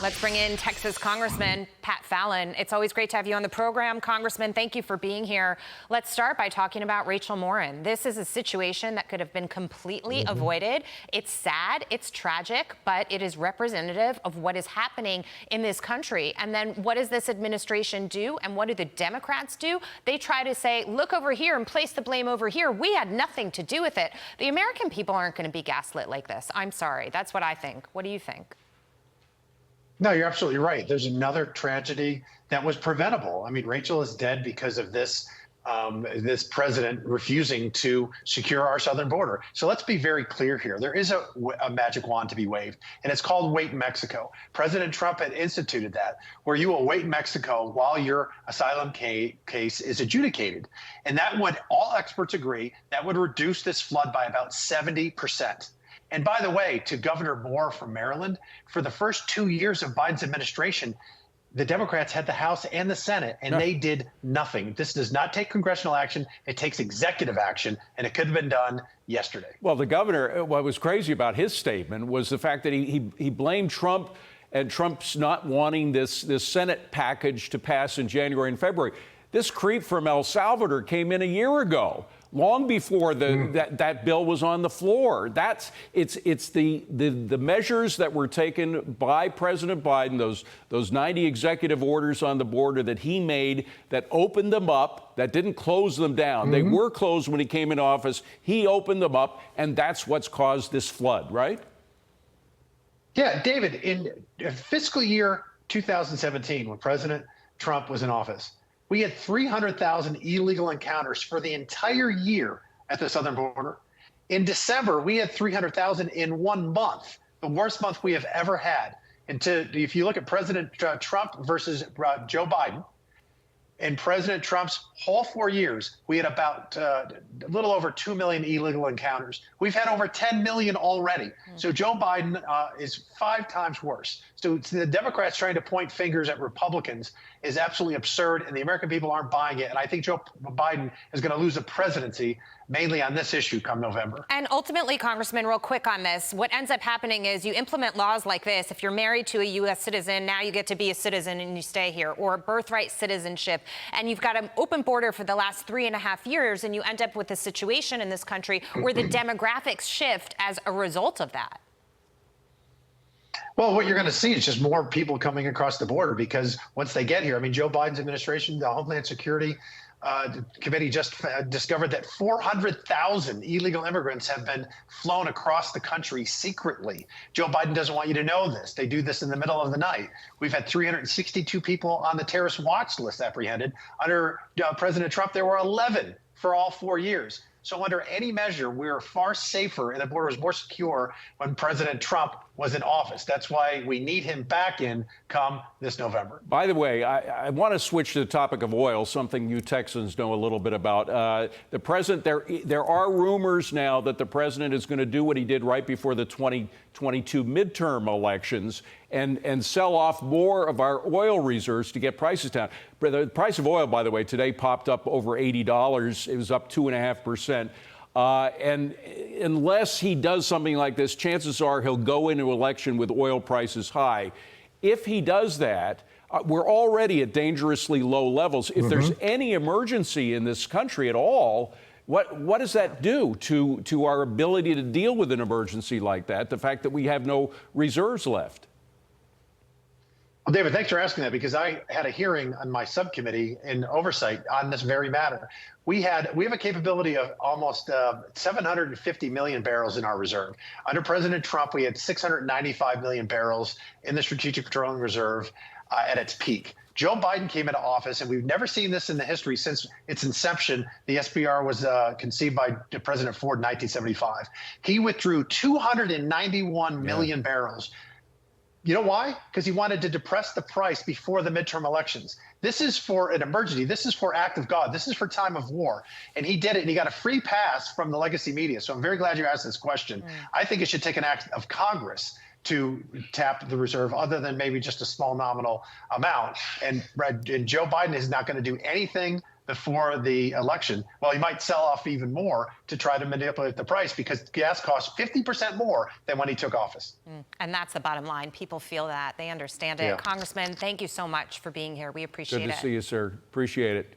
Let's bring in Texas Congressman Pat Fallon. It's always great to have you on the program. Congressman, thank you for being here. Let's start by talking about Rachel Morin. This is a situation that could have been completely avoided. It's sad, it's tragic, but it is representative of what is happening in this country. And then what does this administration do? And what do the Democrats do? They try to say, look over here and place the blame over here. We had nothing to do with it. The American people aren't going to be gaslit like this. I'm sorry. That's what I think. What do you think? No, you're absolutely right. There's another tragedy that was preventable. I mean, Rachel is dead because of this president refusing to secure our southern border. So let's be very clear here. There is a magic wand to be waved, and it's called Wait in Mexico. President Trump had instituted that, where you will wait in Mexico while your asylum case is adjudicated. And that would, all experts agree, that would reduce this flood by about 70%. And by the way, to Governor Moore from Maryland, for the first 2 years of Biden's administration, the Democrats had the House and the Senate, and they did nothing. This does not take congressional action. It takes executive action, and it could have been done yesterday. Well, the governor, what was crazy about his statement was the fact that he blamed Trump and Trump's not wanting this Senate package to pass in January and February. This creep from El Salvador came in a year ago, long before that bill was on the floor. It's the measures that were taken by President Biden, those 90 executive orders on the border that he made that opened them up, that didn't close them down. They were closed when he came into office. He opened them up, and that's what's caused this flood, right? Yeah, David, in fiscal year 2017, when President Trump was in office, we had 300,000 illegal encounters for the entire year at the southern border. In December, we had 300,000 in 1 month, the worst month we have ever had. And if you look at President Trump versus Joe Biden, in President Trump's whole 4 years, we had about a little over 2 million illegal encounters. We've had over 10 million already. So Joe Biden is 5 times worse. So the Democrats trying to point fingers at Republicans is absolutely absurd, and the American people aren't buying it. And I think Joe Biden is going to lose the presidency mainly on this issue come November. And ultimately, Congressman, real quick on this, what ends up happening is you implement laws like this. If you're married to a U.S. citizen, now you get to be a citizen and you stay here, or birthright citizenship. And you've got an open border for the last 3.5 years, and you end up with a situation in this country where the demographics shift as a result of that. Well, what you're going to see is just more people coming across the border, because once they get here, I mean, Joe Biden's administration, the Homeland Security Committee just discovered that 400,000 illegal immigrants have been flown across the country secretly. Joe Biden doesn't want you to know this. They do this in the middle of the night. We've had 362 people on the terrorist watch list apprehended. Under President Trump, there were 11 for all 4 years. So under any measure, we're far safer and the border was more secure when President Trump was in office. That's why we need him back in come this November. By the way, I want to switch to the topic of oil, something you Texans know a little bit about. The president, there are rumors now that the president is going to do what he did right before the 2022 midterm elections and sell off more of our oil reserves to get prices down. The price of oil, by the way, today popped up over $80. It was up 2.5%. And unless he does something like this, chances are he'll go into election with oil prices high. If he does that, we're already at dangerously low levels. If there's any emergency in this country at all, what does that do to our ability to deal with an emergency like that, the fact that we have no reserves left? Well, David, thanks for asking that, because I had a hearing on my subcommittee in oversight on this very matter. We have a capability of almost 750 million barrels in our reserve. Under President Trump, we had 695 million barrels in the Strategic Petroleum Reserve at its peak. Joe Biden came into office, and we've never seen this in the history since its inception. The SPR was conceived by President Ford in 1975. He withdrew 291 million barrels. You know why? Because he wanted to depress the price before the midterm elections. This is for an emergency. This is for act of God. This is for time of war. And he did it, and he got a free pass from the legacy media. So I'm very glad you asked this question. I think it should take an act of Congress to tap the reserve, other than maybe just a small nominal amount. And Joe Biden is not going to do anything before the election, well, he might sell off even more to try to manipulate the price because gas costs 50% more than when he took office. And that's the bottom line. People feel that. They understand it. Yeah. Congressman, thank you so much for being here. We appreciate it. Good to see you, sir. Appreciate it.